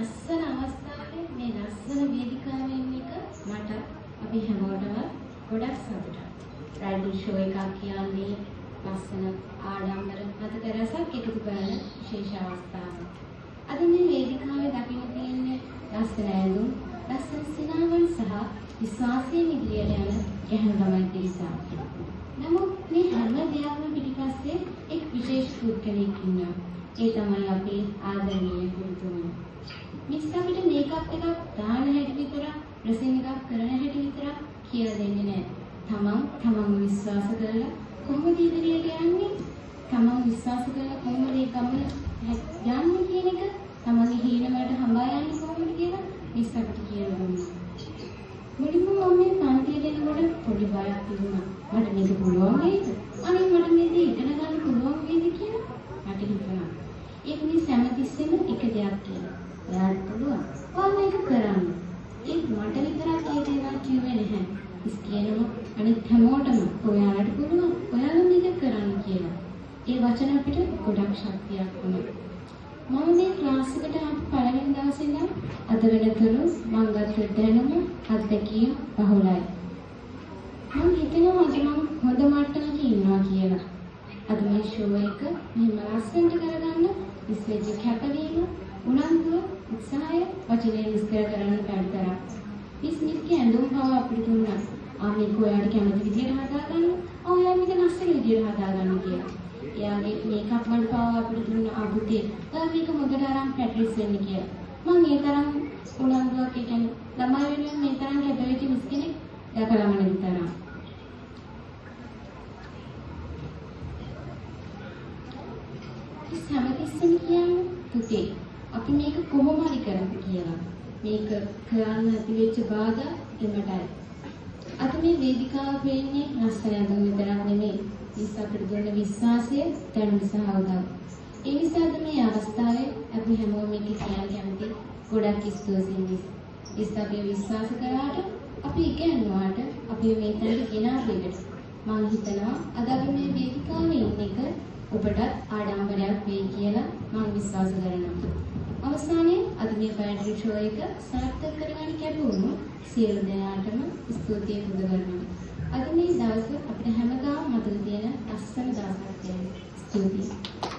ලස්සන අවස්ථාවේ මේ ලස්සන වේදිකාවේ ඉන්න එක මට අපි හැමෝටම ගොඩක් සතුටුයි. බ්‍රයිඩල් ෂෝ එකක් කියන්නේ ලස්සන ආඩම්බර මතක රසක් එකතු කරන විශේෂ අවස්ථාවක්. අද මේ වේදිකාවේ දකින්න තියෙන්නේ ලස්සන ඇඳුම්, ලස්සන සිනාවන් සහ විශ්වාසයෙන් ඉදිරියට යන ගැහැණු ළමයි පිරිසක්. නමුත් මේ හැම දෙයක්ම පිටිපස්සේ එක් විශේෂ පුද්ගලයෙක් ඉන්නවා. ඒ තමයි අපේ ආදරණීය ගුරුතුමනි. මිස් අපිට මේකප් එකක් දාන හැටි විතරක්, ඩ්‍රෙසින් එකක් කරන හැටි විතරක් කියලා දෙන්නේ නැහැ. තමන්ව විශ්වාස කරලා කොහොමද ඉදිරියට යන්නේ? තමන් විශ්වාස කරලා කොහොමද ඒ ගමන යන්නේ කියන එක, තමන්ගේ හීන වලට හඹා යන්නේ කොහොමද කියලා මිස් අපිට කියලා දුන්නා. මුලින්ම මම මේ පන්තියට එනකොට පොඩි බයක් තිබුණා. මට මේක පුළුවන් වේද? අනේ මට මේ දේ ඉගෙන ගන්න පුළුවන් වේද කියලා මට හිතුණා. ඒක මේ සෑමතිස්සෙම එක දෙයක් කියලා. ඔයාලට පුළුවන්. ඔයාලා මේක කරන්න. ඒක මට විතරක් ඒ දේවල් කිව්වේ නැහැ. ඉස් කියනවා අනිත් හැමෝටම ඔයාලට පුළුවන්. ඔයාලා මේක කරන්න කියලා. ඒ වචන අපිට ගොඩක් ශක්තියක් වුණා. මම මේ ක්ලාස් එකට ආපු පළවෙනි දවසේ ඉඳන් අද වෙනතුරු මම ගත්ත දැනුම අත්දැකීම් බහුලයි. මම හිතනවා අද මම හොඳ මට්ටමක ඉන්නවා කියලා. අද මේ ෂෝ එක මෙහෙම ලස්සනට කරගන්න විශ්වවිද්‍යාල කැපවීම, උනන්දුව, උත්සාහය වචනේ විස්තර කරන්න බැරි තරම්. මිස්ගේ ඇඳුම් පව අපිට දුන්නා. මේක ඔයාලට කැමති විදියට හදාගන්න. ඔයා මේක ලස්සන විදියට හදාගන්න කියලා. එයාගේ මේකප් වල පව අපිට දුන්නා. පුතේ ඔයා මේක හොඳට අරන් ප්‍රැක්ටිස් වෙන්න කියලා. මම ඒ තරම් උනන්දුවක් ඒ කියන්නේ ළමයි වෙනුවෙන් මේ තරම් හැදෙච්ච මිස් කෙනෙක් දැකලාම නෙවෙයි තරම්. හැමතිස්සෙම කියන්නේ පුතේ අපි මේක කොහොම හරි කරමු කියලා. මේක කරන්න ඇතිවෙච්ච බාධා එමටයි. අද මේ වේදිකාව වෙන්නේ ලස්සන ඇඳුම් විතරක් නෙමෙයි. ඉස් අපිට දුන්න විශ්වාසය, දැනුම සහ උදව්. ඒ නිසාද මේ අවස්ථාවේ අපි හැමෝම මේක කියන්න කැමති ගොඩක් ස්තුතියි. ඉස් අපි විශ්වාස කරාට, අපි ඉගෙනුවාට, අපි මේ තැනට ගෙනාවු එකට මම හිතනවා අද අපි මේ වේදිකාවේ ඉන්න එක ඔබටත් ආඩම්බරයක් වෙයි කියලා මම විශ්වාස කරනවා. අවසානයේ අද මේ බ්‍රයිඩල් ෂෝ එක සාර්ථක කරගන්න කැපවුණු සියලු දෙනාටම ස්තුතිය පුද කරනවා. අද මේ දවස අපිට හැමදාම මතක තියෙන ලස්සන දවසක් වෙනවා. ස්තුතියි.